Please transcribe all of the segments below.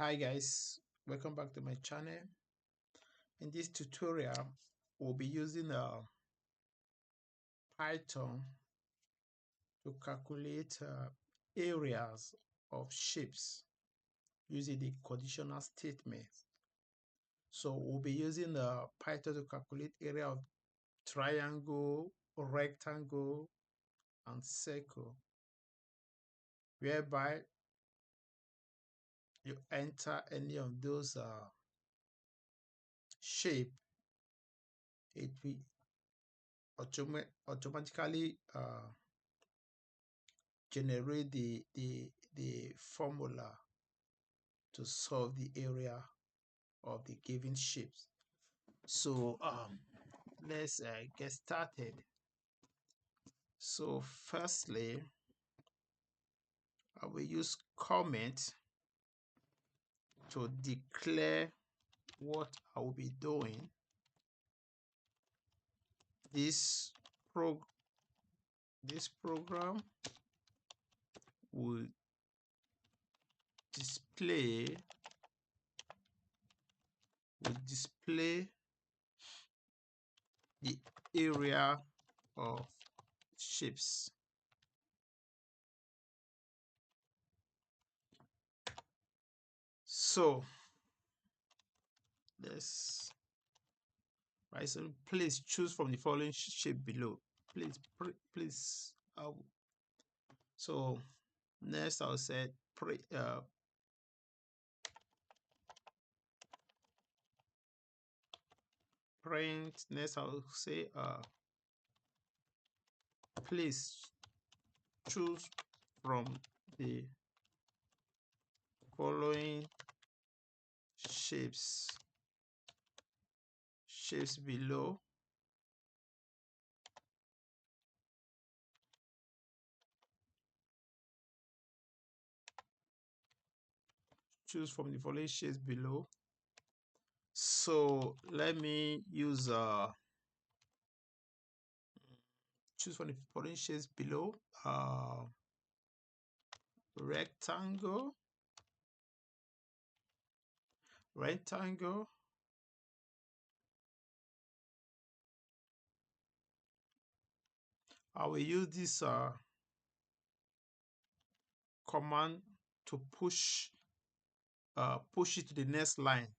Hi guys, welcome back to my channel. In this tutorial, we'll be using Python to calculate areas of shapes using the conditional statement. So we'll be using Python to calculate area of triangle, rectangle, and circle, whereby you enter any of those shape, it will automatically generate the formula to solve the area of the given shapes. So let's get started. So firstly, I will use comment to declare what I will be doing. This program will display the area of shapes. So let's right. So please choose from the following shape below. Please. So next I'll say print. Next I'll say please choose from the following shapes below. Choose from the following shapes below. So let me use choose from the following shapes below. Rectangle, I will use this command to push it to the next line.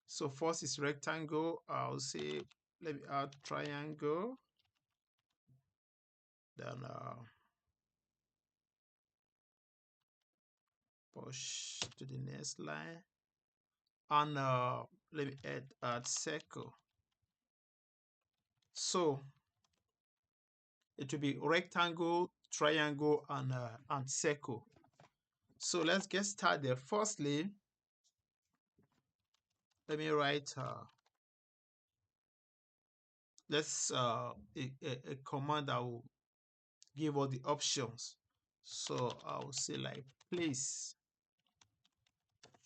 So first is rectangle. I'll say let me add triangle, then push to the next line, and let me add circle. So it will be rectangle, triangle, and circle. So let's get started. Firstly, let me write a command that will give all the options. So I will say like please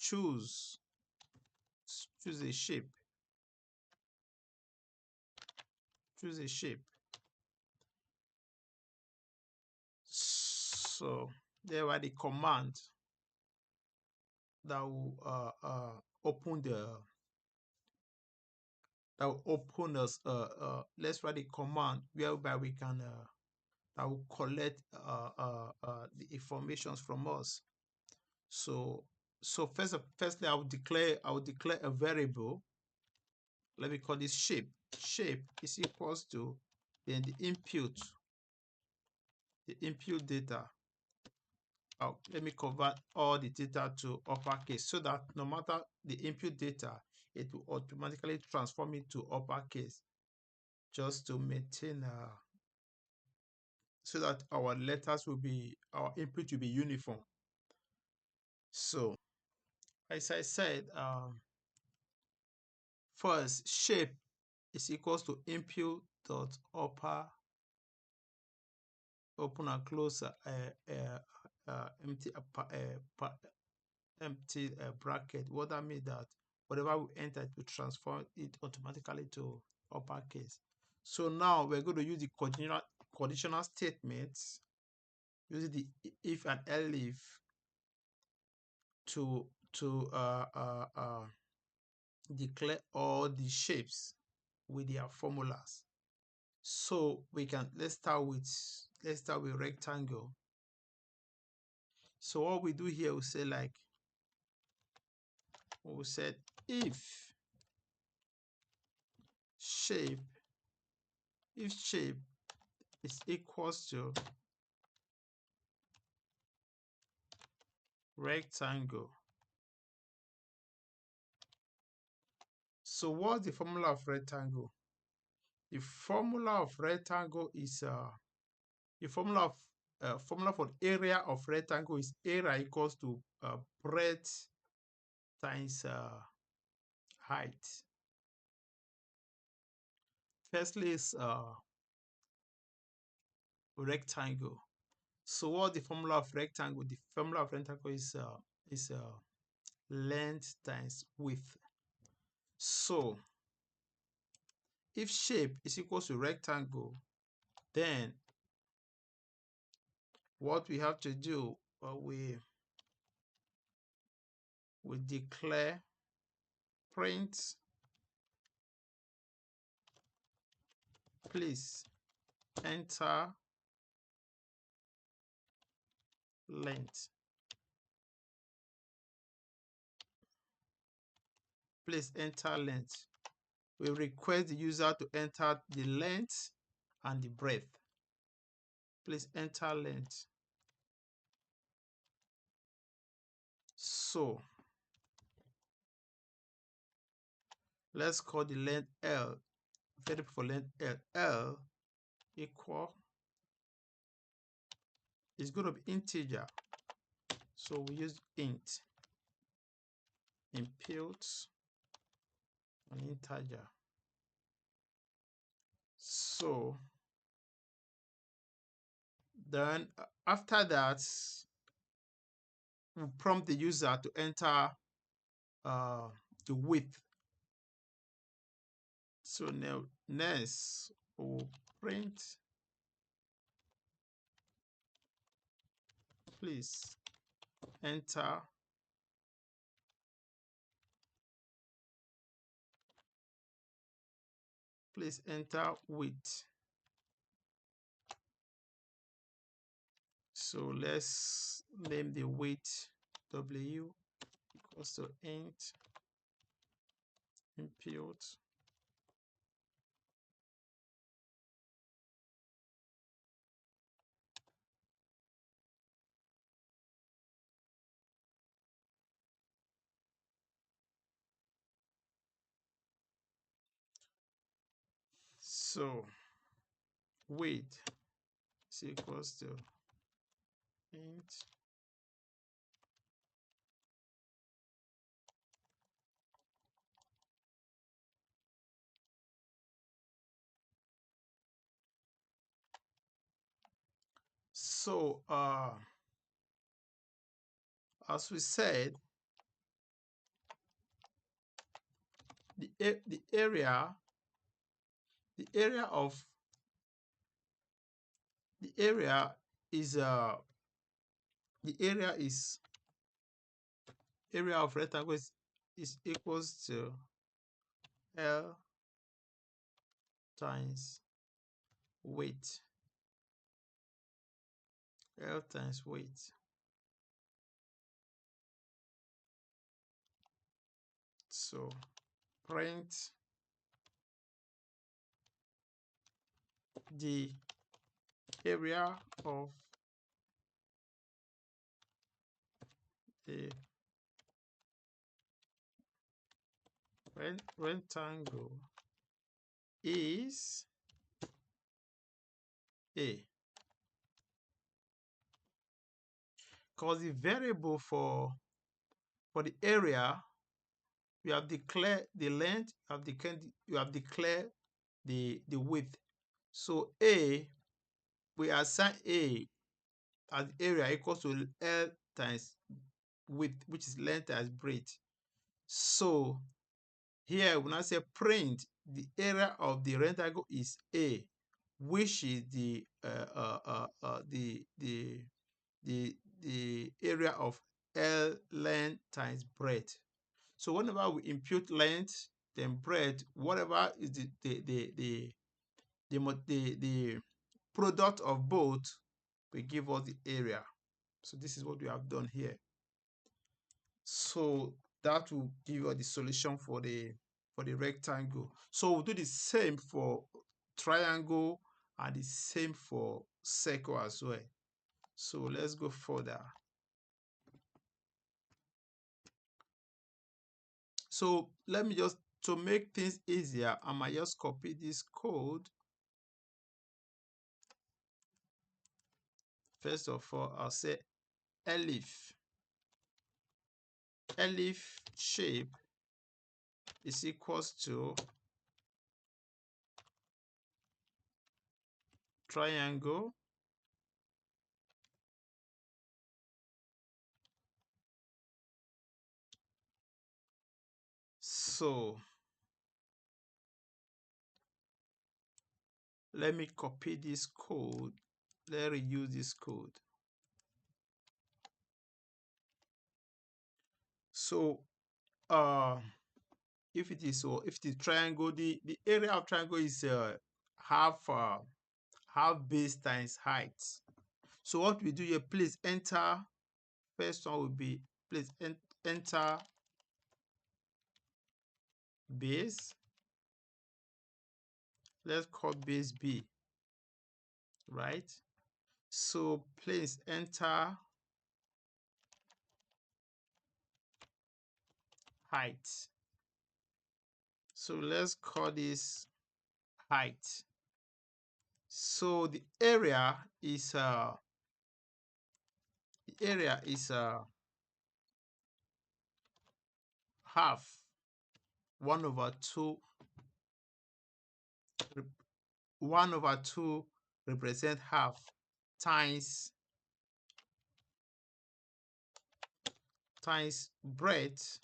choose a shape. So there are the command that will open us. Let's write the command whereby we can that will collect the informations from us. So firstly, I will declare a variable. Let me call this shape. Shape is equals to then the input data. Let me convert all the data to uppercase so that no matter the input data, it will automatically transform it to uppercase, just to maintain so that our input will be uniform. So as I said, first shape is equals to input dot open and close empty bracket. What that means that whatever we enter, it will transform it automatically to uppercase. So now we're going to use the conditional statements using the if and elif to declare all the shapes with their formulas. So we can let's start with rectangle. So what we do here, we say like we said if shape if shape is equals to rectangle. So what's the formula of rectangle? The formula of rectangle is the formula for area of rectangle is area equals to breadth times height. Firstly is rectangle. So what the formula of rectangle? The formula of rectangle is length times width. So if shape is equal to rectangle, then what we have to do, we declare print, please enter length. Please enter length. We request the user to enter the length and the breadth. Please enter length. So let's call the length L, variable for length L. L equal is going to be integer. So we use int, impute an integer. So then after that, we prompt the user to enter the width. So now next we'll print, please enter width. So let's name the width W equals to int impute so width is equals to int so as we said, the area of the area is area of rectangle is equals to L times weight. L times weight. So print the area of a rectangle is A. Because the variable for the area, we have declared the length, you have declared the width. So A, we assign A as area equals to L times width, which is length times breadth. So here we now say print the area of the rectangle is A, which is the area of L length times breadth. So whenever we impute length, then breadth, whatever is the product of both will give us the area. So this is what we have done here. So that will give us the solution for the rectangle. So we'll do the same for triangle and the same for circle as well. So let's go further. So let me just, to make things easier, I might just copy this code. First of all, I'll say elif shape is equals to triangle so let me copy this code. Let me use this code. So if it is triangle, the area of triangle is half base times height. So what we do here, please enter. First one will be, please enter base. Let's call base B, right? So please enter height. So let's call this height. So the area is half 1/2. 1/2 represent half times breadth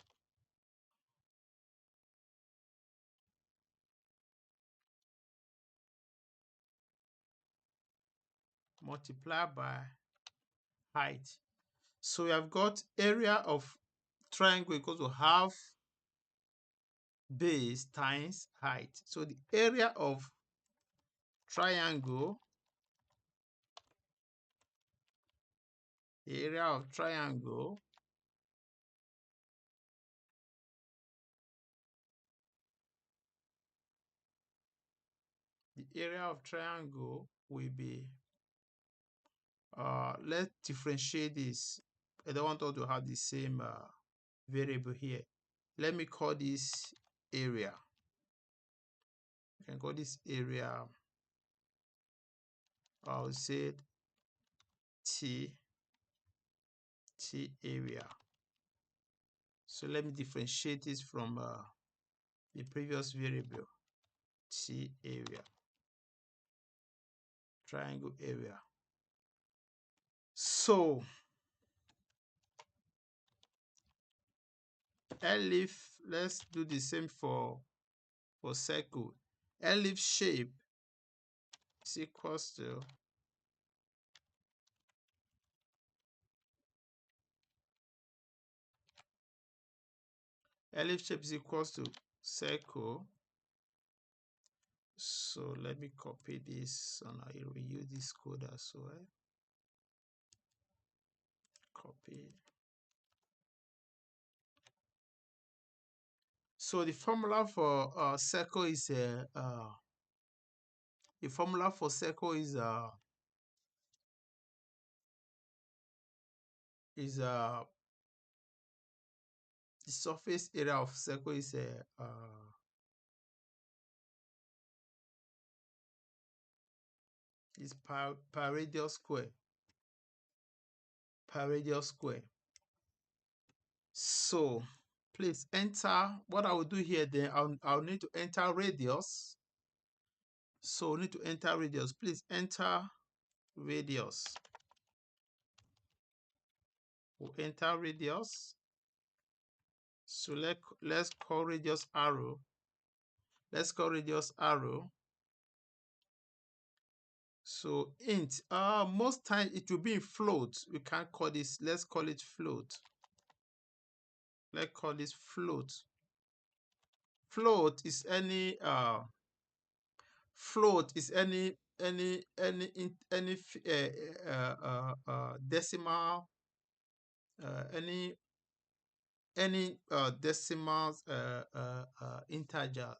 multiplied by height. So we have got area of triangle equals to half base times height. So the area of triangle, the area of triangle will be, let's differentiate this. I don't want us to have the same variable here. Let me call this area. I can call this area, I'll say T area. So let me differentiate this from the previous variable, T area, triangle area. So elif, let's do the same for circle. Elif shape is equals to circle. So let me copy this and I will use this code as well. Copy. So the formula for circle is the surface area of circle is per radius square. So please enter. What I will do here, then I'll need to enter radius. So need to enter radius. Please enter radius. We'll enter radius. So let's call radius arrow. So int, most times it will be in float. We can't call this, let's call it float. Let's call this float. Float is any float is decimal any decimals integers.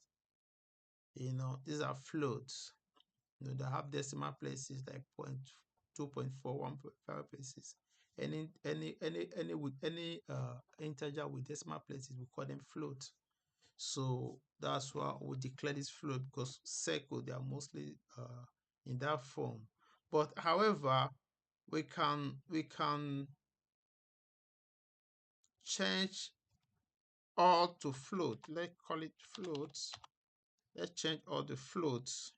These are floats. They have decimal places like 2.4, 1.5 places. Any with any integer with decimal places, we call them float. So that's why we declare this float, because circle, they are mostly in that form. But however, we can change all to float. Let's call it floats. Let's change all the floats,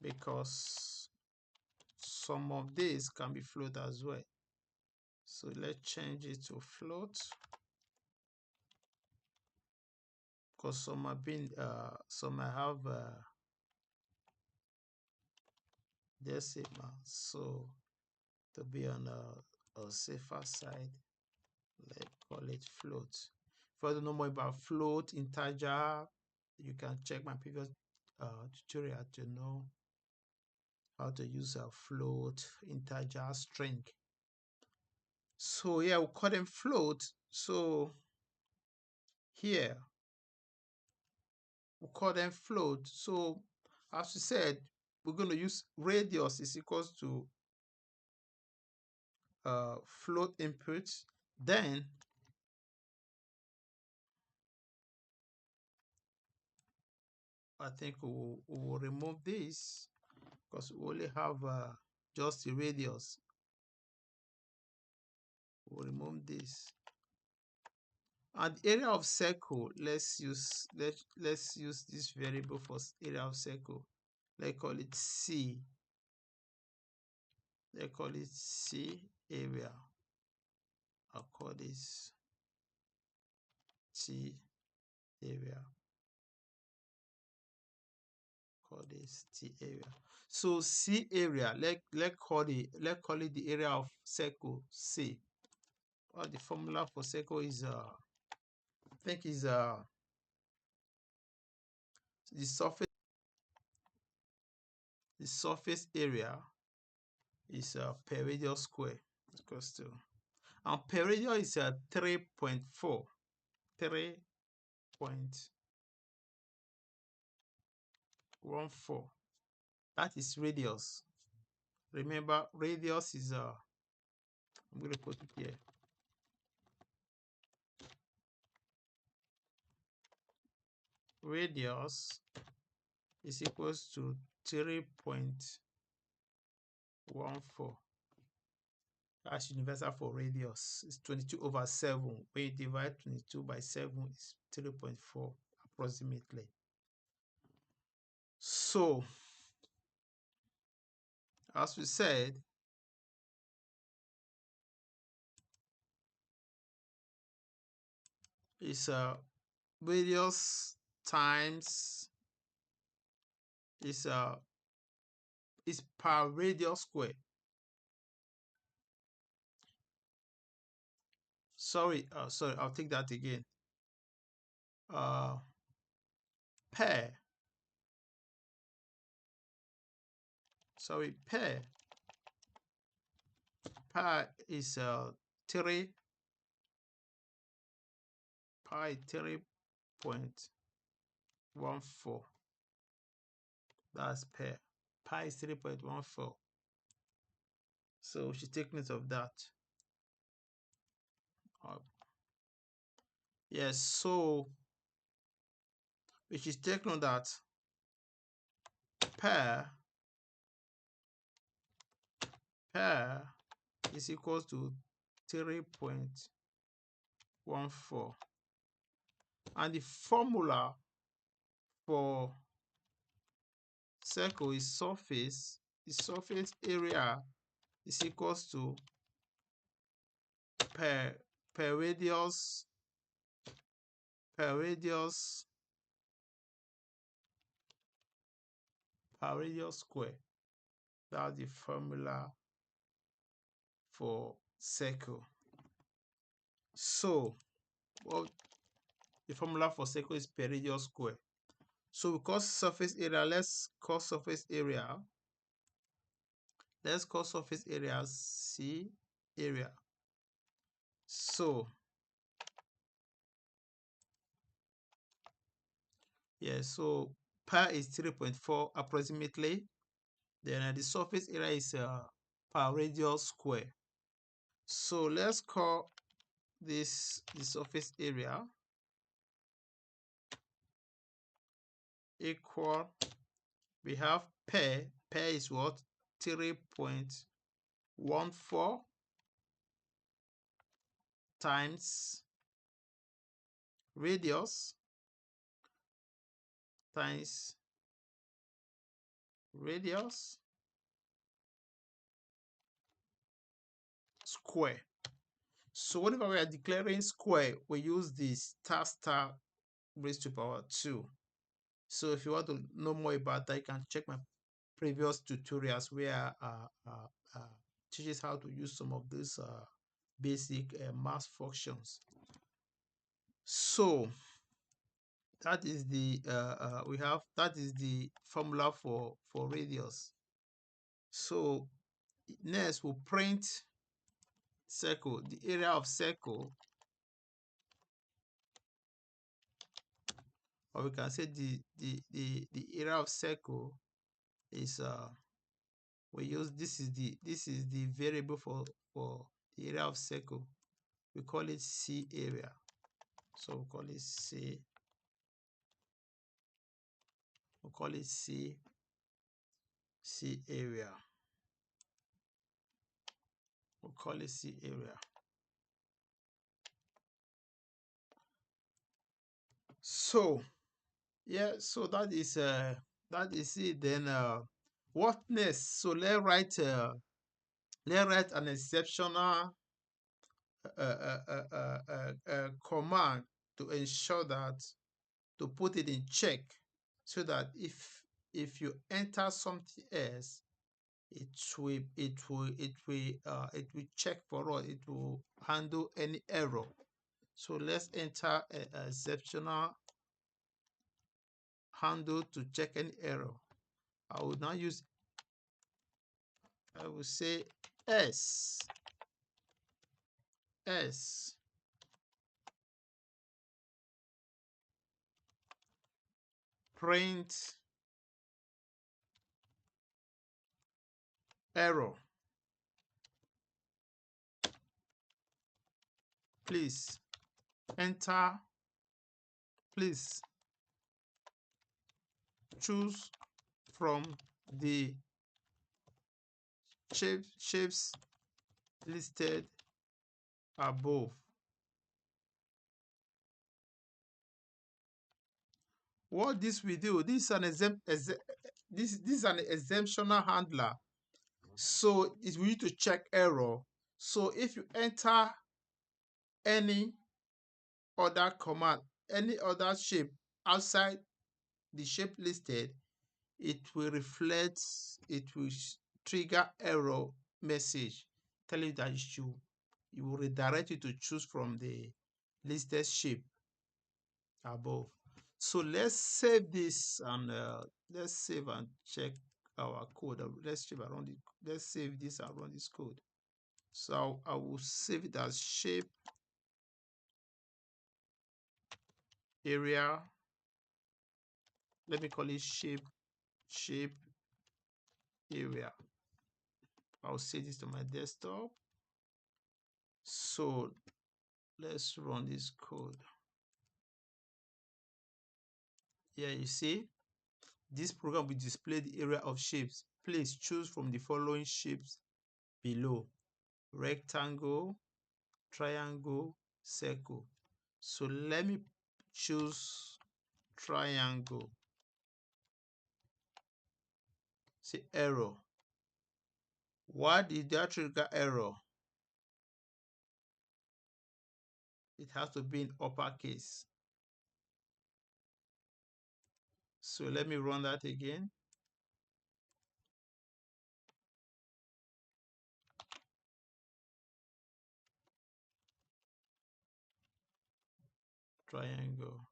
because some of these can be float as well. So let's change it to float, because some I have decimal. So to be on a safer side, let's call it float. If you don't know more about float, integer, you can check my previous tutorial to know how to use a float, integer, string. So yeah, we'll call them float. So here we'll call them float. So as we said, we're going to use radius is equals to float input. Then I think we'll remove this, because we only have just the radius. We'll remove this. And the area of circle, let's use this variable for area of circle. Let's call it C. Let's call it C area. I'll call this C area. Call this T area. So C area, let's call it the area of circle C. Well, the formula for circle is I think is the surface area is per radius square equals to, and per radius is 3.4. That is radius. Remember, radius is I'm going to put it here. Radius is equals to 3.14. That's universal for radius. It's 22/7. When you divide 22 by 7, it's 3.4 approximately. So, as we said, it's radius times is per radius square. Sorry, I'll take that again. Per per is 3 pi 3.14. That's per. Pi is 3.14. So we should take note of that. Yes, so we should take note that per is equals to 3.14, and the formula for circle is surface area is equals to per radius square. That's the formula for circle. So well, the formula for circle is perimeter square. So we call surface area, let's call surface area. Let's call surface area C area. So yeah, so pi is 3.4 approximately. Then the surface area is per radius square. So let's call this the surface area equal. We have pi is what? 3.14 times radius times radius square. So whenever we are declaring square, we use the star raised to power 2. So if you want to know more about that, you can check my previous tutorials where uh, teaches how to use some of these basic math functions. So that is the we have that is the formula for radius. So next we'll print circle, the area of circle, or we can say the area of circle is we use this is the variable for the area of circle. We call it C area. So we call it C. We call it C area. We call it C area. So yeah, so that is it. Then what next? So let's write an exceptional command to ensure that to put it in check, so that if you enter something else, it will check for us, it will handle any error. So let's enter a exceptional handle to check any error. I will now use, I will say s print error. Please enter, please choose from the shapes listed above. What this will do, this is an this is an exemptional handler. So it will need to check error. So if you enter any other command, any other shape outside the shape listed, it will reflect, it will trigger error message telling you that you will redirect you to choose from the listed shape above. So let's save this and let's save and check our code. Let's save around it. Let's save this and run this code. So I will save it as shape area. Let me call it shape area. I'll save this to my desktop. So let's run this code. Here you see this program will display the area of shapes. Please choose from the following shapes below: rectangle, triangle, circle. So let me choose triangle. See error. Why did that trigger error? It has to be in uppercase. So let me run that again. triangle.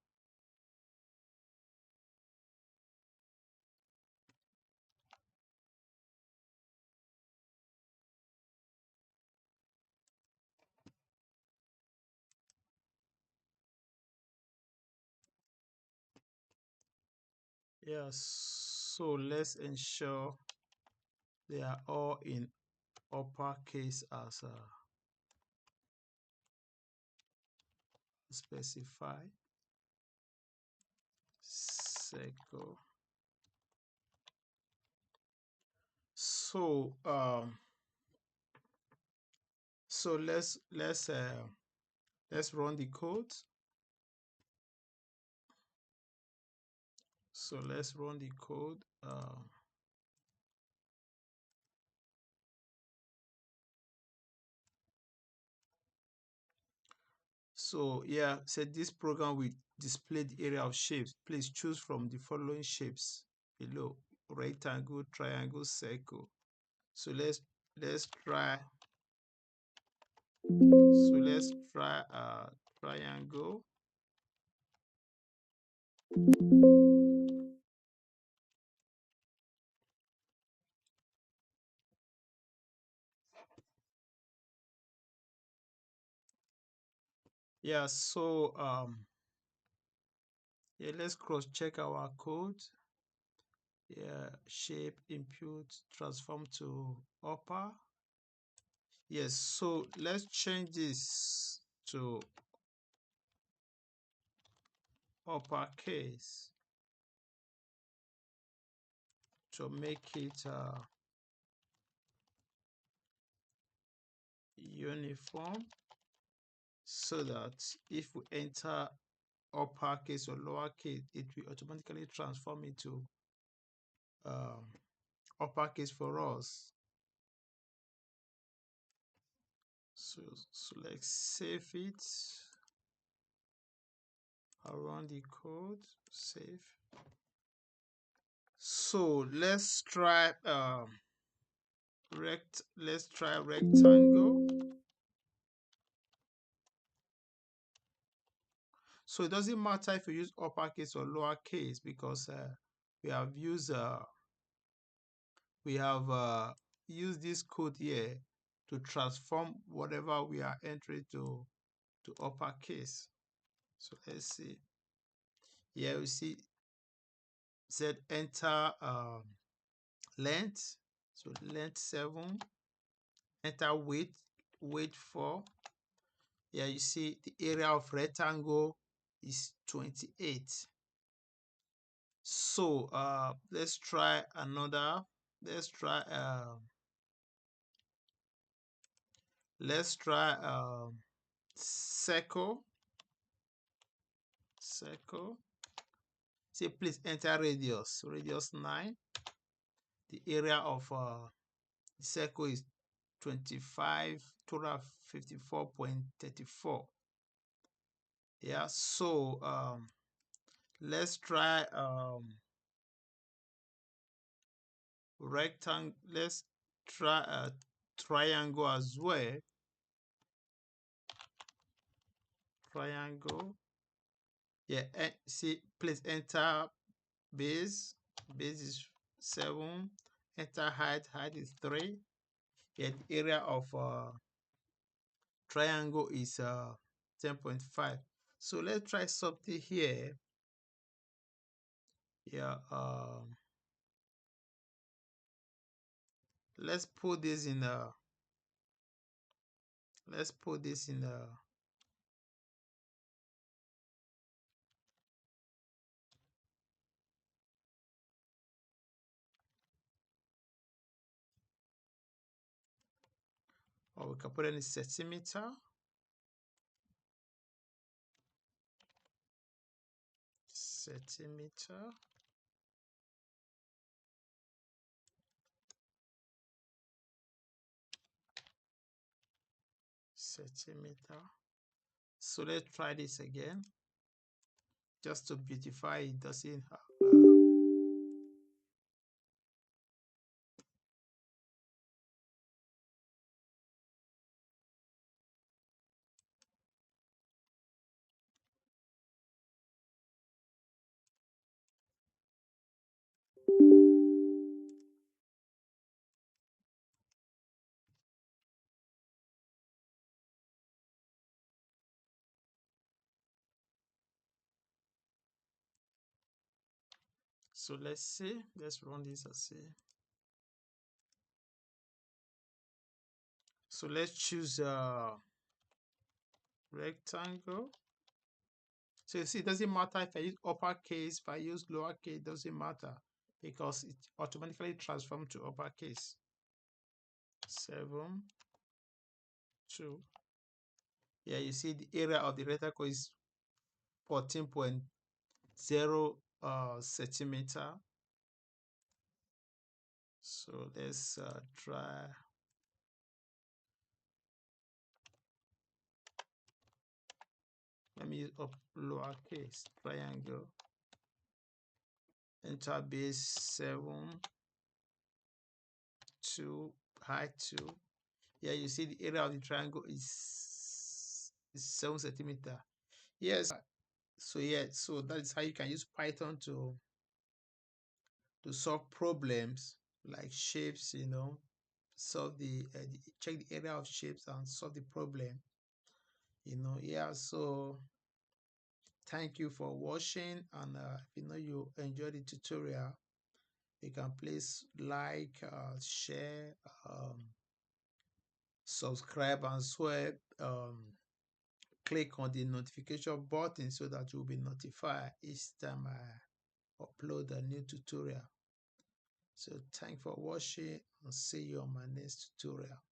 Yeah, so let's ensure they are all in uppercase as specify circle. So so let's run the code. So let's run the code. So yeah, said this program will display the area of shapes. Please choose from the following shapes below: rectangle, triangle, circle. So let's try. So let's try triangle. Yeah, so yeah, let's cross check our code. Yeah, shape input transform to upper. Yes, so let's change this to uppercase to make it uniform, so that if we enter uppercase or lowercase, it will automatically transform into um, uppercase for us. So let's save it. I'll run the code, save. So let's try rectangle. So it doesn't matter if you use uppercase or lowercase, because we have used this code here to transform whatever we are entering to uppercase. So let's see. Here we see said enter length. So length 7. Enter weight 4. Here you see the area of rectangle is 28. So let's try another. Let's try circle. Say please enter radius 9. The area of the circle is 25 254.34. Yeah, so let's try rectangle. Let's try a triangle as well. Triangle. Yeah, see, please enter base. Base is 7. Enter height is 3. Yeah, the area of triangle is 10.5. So let's try something here. Yeah, let's put this in let's put this in or we can put it in centimeter. Centimeter. Centimeter. So let's try this again, just to beautify it. Doesn't have So let's run this and see. So let's choose rectangle. So you see, it doesn't matter if I use uppercase, if I use lowercase, it doesn't matter because it automatically transforms to uppercase. 7, 2. Yeah, you see the area of the rectangle is 14.0 centimeter. So let's try. Let me use up lowercase triangle. Enter base 7, 2, height 2. Yeah, you see the area of the triangle is 7 centimeter. Yes. So yeah, so that is how you can use Python to solve problems like shapes, solve check the area of shapes and solve the problem. Yeah, so thank you for watching, and if you enjoyed the tutorial, you can please like, share, subscribe, and swear. Click on the notification button so that you'll be notified each time I upload a new tutorial. So thanks for watching, and see you on my next tutorial.